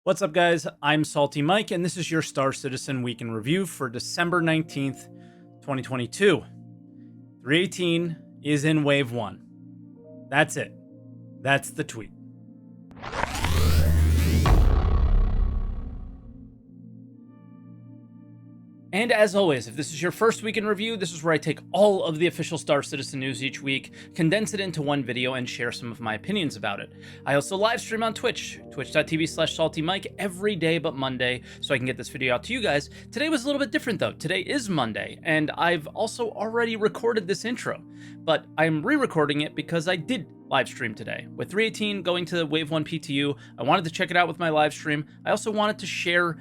What's up, guys? I'm SaltEMike, and this is your Star Citizen Week in Review for December 19th, 2022. 318 is in Wave 1. That's it. That's the tweet. And as always, if this is your first week in review, this is where I take all of the official Star Citizen news each week, condense it into one video, and share some of my opinions about it. I also live stream on Twitch, twitch.tv/saltymike, every day but Monday, so I can get this video out to you guys. Today was a little bit different though. Today is Monday, and I've also already recorded this intro, but I'm re-recording it because I did live stream today. With 318 going to Wave 1 PTU, I wanted to check it out with my live stream. I also wanted to share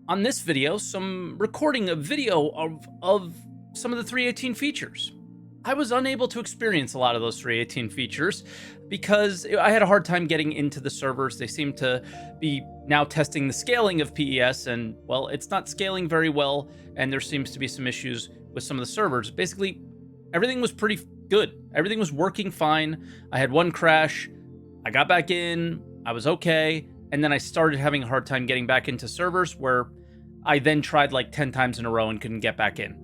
on this video some recording of video of some of the 318 features. I was unable to experience a lot of those 318 features because I had a hard time getting into the servers. They seem to be now testing the scaling of PES, and well, it's not scaling very well, and there seems to be some issues with some of the servers. Basically, everything was pretty good. Everything was working fine. I had one crash, I got back in, I was okay, and then I started having a hard time getting back into servers where I then tried like 10 times in a row and couldn't get back in.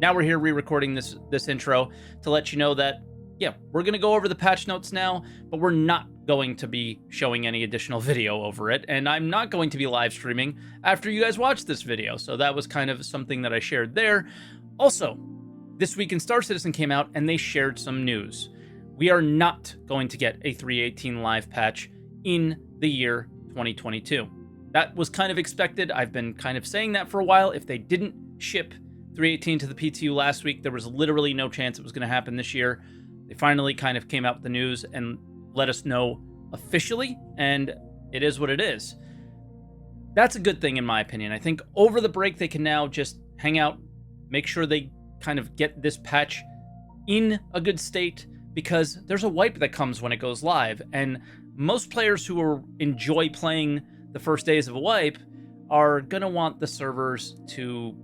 Now we're here re-recording this intro to let you know that, yeah, we're going to go over the patch notes now, but we're not going to be showing any additional video over it, and I'm not going to be live streaming after you guys watch this video, so that was kind of something that I shared there. Also, This Week in Star Citizen came out, and they shared some news. We are not going to get a 318 live patch in the year 2022. That was kind of expected. I've been kind of saying that for a while. If they didn't ship 318 to the PTU last week, there was literally no chance it was going to happen this year. They finally kind of came out with the news and let us know officially, and it is what it is. That's a good thing in my opinion. I think over the break they can now just hang out, make sure they kind of get this patch in a good state, because there's a wipe that comes when it goes live, and most players who enjoy playing the first days of a wipe are going to want the servers to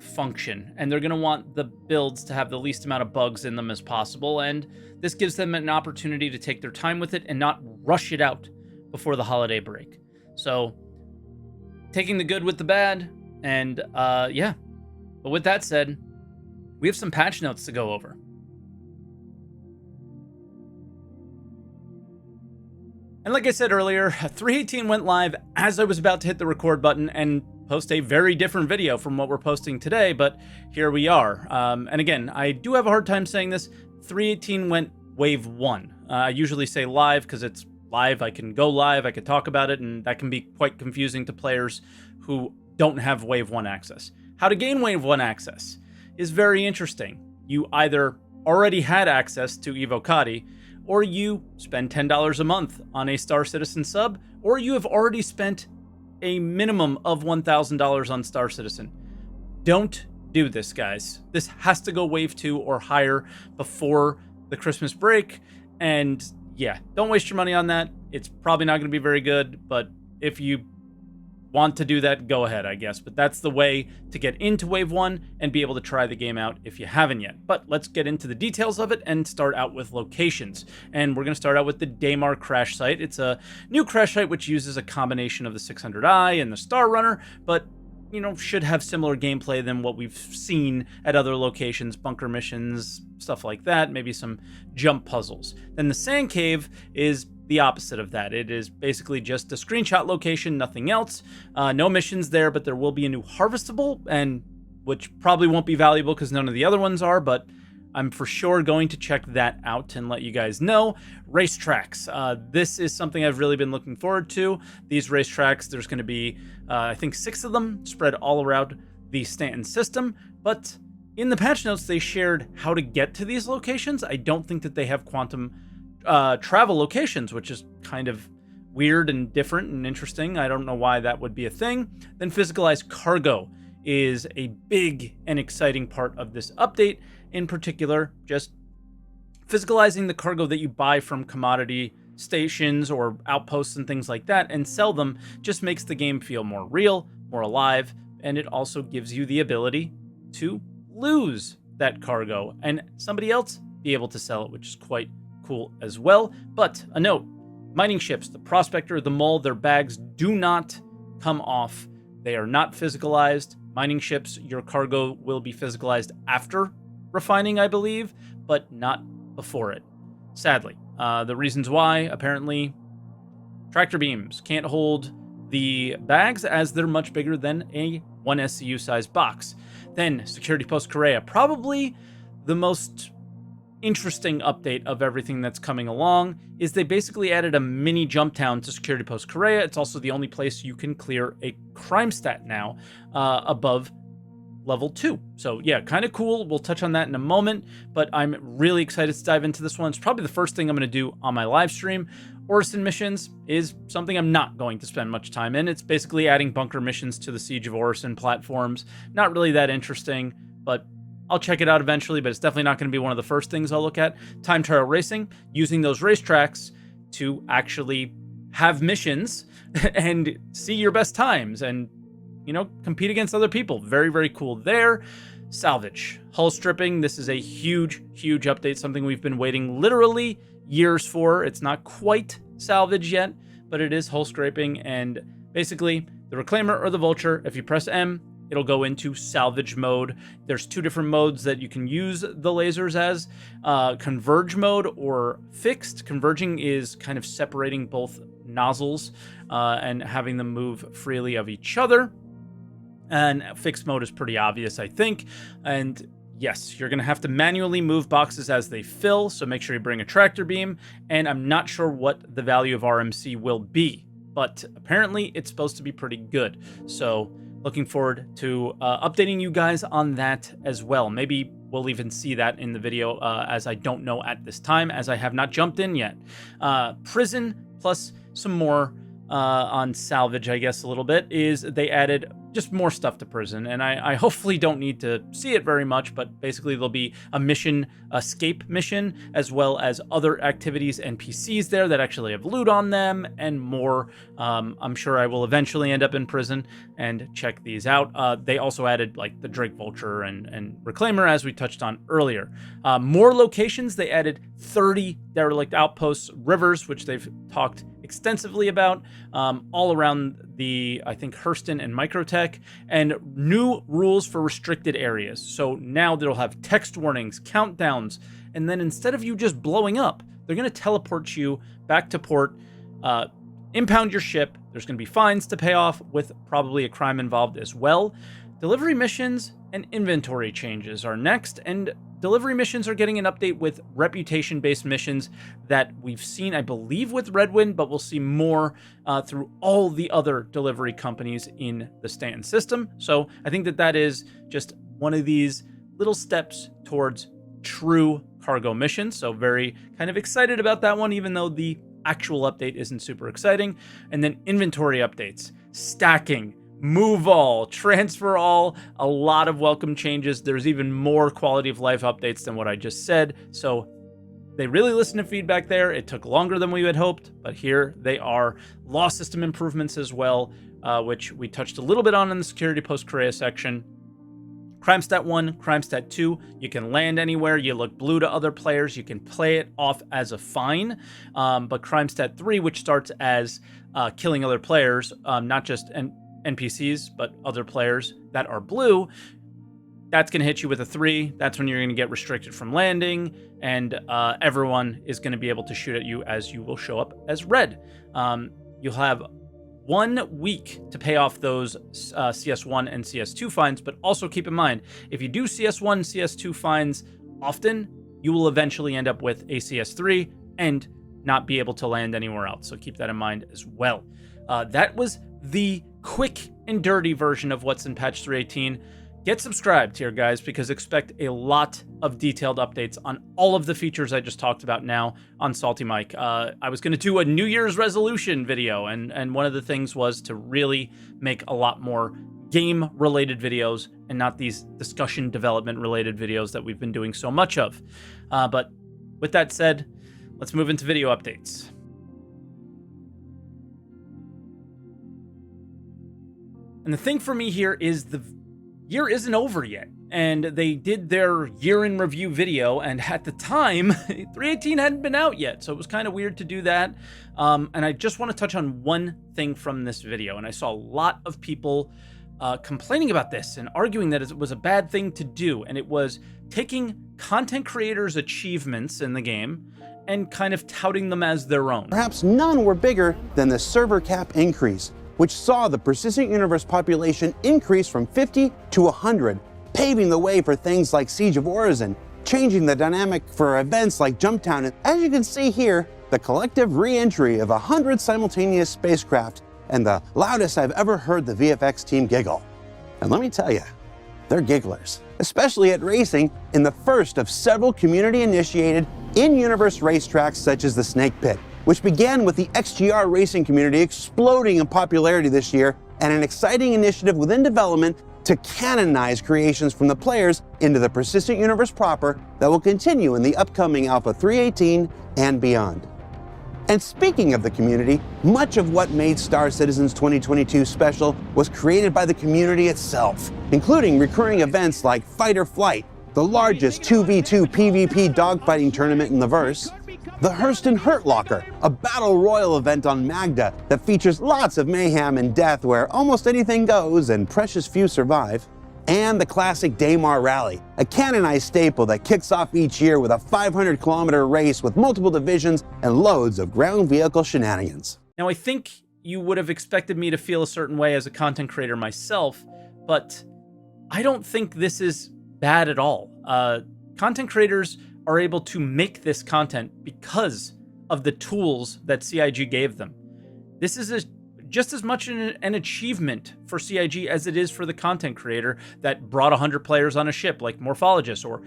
function, and they're going to want the builds to have the least amount of bugs in them as possible, and this gives them an opportunity to take their time with it and not rush it out before the holiday break. So, taking the good with the bad, and yeah. But with that said, we have some patch notes to go over. And like I said earlier, 318 went live as I was about to hit the record button and post a very different video from what we're posting today, but here we are. And again, I do have a hard time saying this. 318 went Wave 1. I usually say live because it's live. I can go live, I can talk about it, and that can be quite confusing to players who don't have Wave 1 access. How to gain Wave 1 access is very interesting. You either already had access to Evocati, or you spend $10 a month on a Star Citizen sub, or you have already spent a minimum of $1,000 on Star Citizen. Don't do this, guys. This has to go Wave 2 or higher before the Christmas break, and yeah, don't waste your money on that. It's probably not going to be very good, but if you want to do that, go ahead, I guess. But that's the way to get into Wave 1 and be able to try the game out if you haven't yet. But let's get into the details of it and start out with locations. And we're going to start out with the Daymar crash site. It's a new crash site which uses a combination of the 600i and the Star Runner, but you know, should have similar gameplay than what we've seen at other locations, bunker missions, stuff like that, maybe some jump puzzles. Then the Sand Cave is the opposite of that. It is basically just a screenshot location, nothing else. No missions there, but there will be a new harvestable, and which probably won't be valuable because none of the other ones are, but I'm for sure going to check that out and let you guys know. Racetracks. This is something I've really been looking forward to. These racetracks, there's going to be, I think 6 of them spread all around the Stanton system, but in the patch notes, they shared how to get to these locations. I don't think that they have quantum travel locations, which is kind of weird and different and interesting. I don't know why that would be a thing. Then physicalized cargo is a big and exciting part of this update. In particular, just physicalizing the cargo that you buy from commodity stations or outposts and things like that and sell them just makes the game feel more real, more alive, and it also gives you the ability to lose that cargo and somebody else be able to sell it, which is quite cool as well. But a note, mining ships, the Prospector, the Mole, their bags do not come off. They are not physicalized. Mining ships, your cargo will be physicalized after refining, I believe, but not before it, sadly. The reasons why, apparently, tractor beams can't hold the bags as they're much bigger than a 1 SCU sized box. Then Security Post Korea, probably the most interesting update of everything that's coming along, is they basically added a mini jump town to Security Post Korea. It's also the only place you can clear a crime stat now above level 2. So yeah, kind of cool. We'll touch on that in a moment, but I'm really excited to dive into this one. It's probably the first thing I'm going to do on my live stream. Orison missions is something I'm not going to spend much time in. It's basically adding bunker missions to the Siege of Orison platforms. Not really that interesting, but I'll check it out eventually, but it's definitely not going to be one of the first things I'll look at. Time trial racing, using those racetracks to actually have missions and see your best times and, you know, compete against other people. Very, very cool there. Salvage, hull stripping. This is a huge, huge update, something we've been waiting literally years for. It's not quite salvage yet, but it is hull scraping, and basically the reclaimer or the vulture, if you press M, it'll go into salvage mode. There's 2 different modes that you can use the lasers as, converge mode or fixed. Converging is kind of separating both nozzles and having them move freely of each other. And fixed mode is pretty obvious, I think. And yes, you're going to have to manually move boxes as they fill, so make sure you bring a tractor beam. And I'm not sure what the value of RMC will be, but apparently it's supposed to be pretty good. So looking forward to updating you guys on that as well. Maybe we'll even see that in the video, as I don't know at this time, as I have not jumped in yet. Prison plus some more on salvage, I guess, a little bit, is they added just more stuff to prison, and I hopefully don't need to see it very much, but basically there'll be a mission, escape mission, as well as other activities, NPCs there that actually have loot on them, and more. I'm sure I will eventually end up in prison and check these out. They also added like the Drake Vulture and Reclaimer, as we touched on earlier. More locations, they added 30 derelict outposts, rivers, which they've talked extensively about, all around the, I think, Hurston and Microtech, and new rules for restricted areas. So now they'll have text warnings, countdowns, and then instead of you just blowing up, they're going to teleport you back to port, impound your ship. There's going to be fines to pay off, with probably a crime involved as well. Delivery missions and inventory changes are next, and delivery missions are getting an update with reputation-based missions that we've seen, I believe, with Redwind, but we'll see more through all the other delivery companies in the Stanton system. So I think that that is just one of these little steps towards true cargo missions. So very kind of excited about that one, even though the actual update isn't super exciting. And then inventory updates, stacking, move all, transfer all, a lot of welcome changes. There's even more quality of life updates than what I just said. So they really listened to feedback there. It took longer than we had hoped, but here they are. Law system improvements as well, which we touched a little bit on in the Security Post Korea section. Crime Stat 1, Crime Stat 2, you can land anywhere, you look blue to other players, you can play it off as a fine. But Crime Stat 3, which starts as killing other players, not just NPCs, but other players that are blue, that's going to hit you with a 3. That's when you're going to get restricted from landing, and everyone is going to be able to shoot at you, as you will show up as red. You'll have 1 week to pay off those CS1 and CS2 fines, but also keep in mind, if you do CS1 and CS2 fines often, you will eventually end up with a CS3 and not be able to land anywhere else. So keep that in mind as well. That was the quick and dirty version of what's in patch 3.18. Get subscribed here, guys, because expect a lot of detailed updates on all of the features I just talked about now on SaltEMike. I was going to do a New Year's resolution video, and one of the things was to really make a lot more game-related videos and not these discussion development-related videos that we've been doing so much of. But with that said, let's move into video updates. And the thing for me here is the year isn't over yet. and they did their year in review video, and at the time 318 hadn't been out yet, so it was kind of weird to do that. And I just want to touch on one thing from this video, and I saw a lot of people complaining about this and arguing that it was a bad thing to do, and it was taking content creators' achievements in the game and kind of touting them as their own. Perhaps none were bigger than the server cap increase, which saw the persistent universe population increase from 50 to 100, paving the way for things like Siege of Orison, changing the dynamic for events like Jumptown. And as you can see here, the collective re-entry of 100 simultaneous spacecraft, and the loudest I've ever heard the VFX team giggle. And let me tell you, they're gigglers, especially at racing in the first of several community-initiated in-universe racetracks such as the Snake Pit, which began with the XGR racing community exploding in popularity this year, and an exciting initiative within development to canonize creations from the players into the persistent universe proper that will continue in the upcoming Alpha 318 and beyond. And speaking of the community, much of what made Star Citizens 2022 special was created by the community itself, including recurring events like Fight or Flight, the largest 2v2 PvP dogfighting tournament in the verse, the Hurston Hurt Locker, a battle royal event on Magda that features lots of mayhem and death where almost anything goes and precious few survive, and the classic Daymar Rally, a canonized staple that kicks off each year with a 500-kilometer race with multiple divisions and loads of ground vehicle shenanigans. Now, I think you would have expected me to feel a certain way as a content creator myself, but I don't think this is bad at all. Content creators are able to make this content because of the tools that CIG gave them. This is just as much an achievement for CIG as it is for the content creator that brought 100 players on a ship like Morphologist, or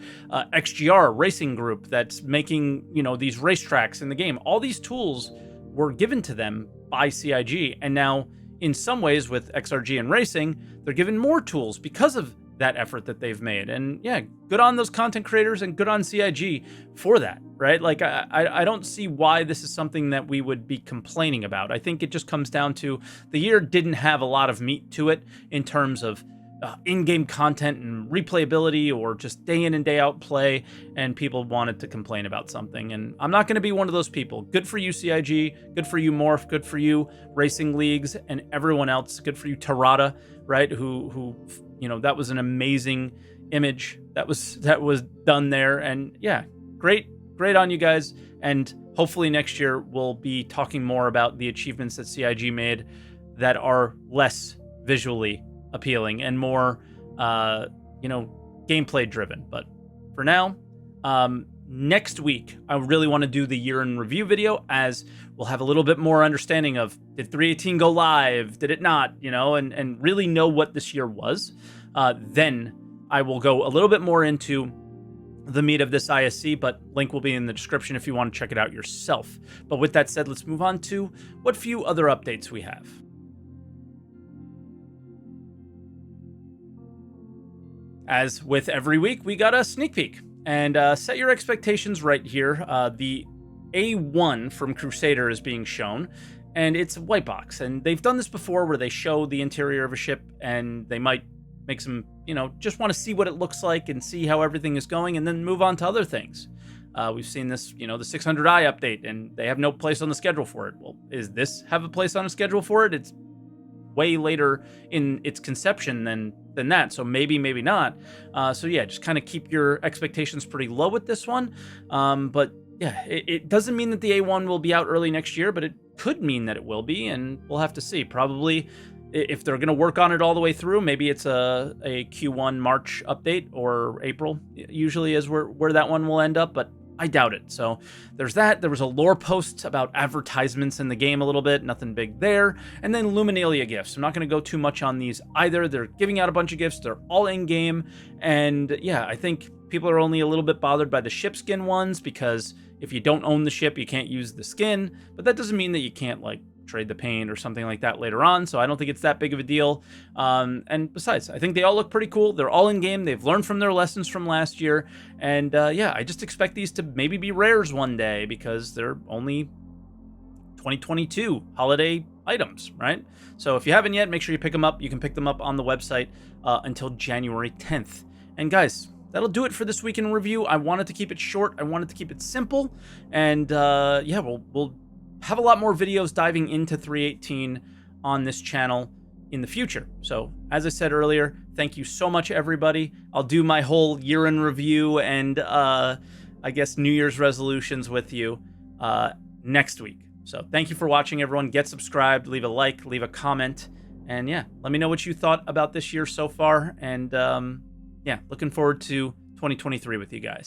XGR racing group that's making, these racetracks in the game. All these tools were given to them by CIG, and now in some ways with XRG and racing, they're given more tools because of that effort that they've made. And yeah, good on those content creators and good on CIG for that, right? Like, I don't see why this is something that we would be complaining about. I think it just comes down to the year didn't have a lot of meat to it in terms of in-game content and replayability or just day in and day out play, and people wanted to complain about something. And I'm not going to be one of those people. Good for you, CIG. Good for you, Morph. Good for you, Racing Leagues, and everyone else. Good for you, Tarada, right? Who that was an amazing image that was done there. And yeah, great on you guys. And hopefully next year we'll be talking more about the achievements that CIG made that are less visually appealing and more, gameplay driven. But for now, next week, I really want to do the year in review video, as we'll have a little bit more understanding of, did 318 go live? Did it not? And really know what this year was. Then I will go a little bit more into the meat of this ISC, but link will be in the description if you want to check it out yourself. But with that said, let's move on to what few other updates we have. As with every week, we got a sneak peek. And set your expectations right here. The A1 from Crusader is being shown, and it's a white box. And they've done this before where they show the interior of a ship, and they might make some, just want to see what it looks like and see how everything is going, and then move on to other things. We've seen this, the 600i update, and they have no place on the schedule for it. Well, is this have a place on a schedule for it? It's way later in its conception than that, so maybe not. So yeah, just kind of keep your expectations pretty low with this one. But yeah, it doesn't mean that the A1 will be out early next year, but it could mean that it will be, and we'll have to see. Probably, if they're going to work on it all the way through, maybe it's a Q1 March update, or April usually is where that one will end up, but I doubt it. So there's that. There was a lore post about advertisements in the game a little bit, nothing big there. And then Luminilia gifts. I'm not going to go too much on these either. They're giving out a bunch of gifts. They're all in game. And yeah, I think people are only a little bit bothered by the ship skin ones, because if you don't own the ship, you can't use the skin. But that doesn't mean that you can't trade the paint or something like that later on, so I don't think it's that big of a deal. And besides, I think they all look pretty cool. They're all in game. They've learned from their lessons from last year, and yeah, I just expect these to maybe be rares one day, because they're only 2022 holiday items, right? So if you haven't yet, make sure you pick them up. You can pick them up on the website until January 10th. And guys, that'll do it for this week in review. I wanted to keep it short. I wanted to keep it simple. And yeah, we'll have a lot more videos diving into 3.18 on this channel in the future. So as I said earlier, thank you so much, everybody. I'll do my whole year in review and I guess New Year's resolutions with you next week. So thank you for watching, everyone. Get subscribed, leave a like, leave a comment, and yeah, let me know what you thought about this year so far. And yeah, looking forward to 2023 with you guys.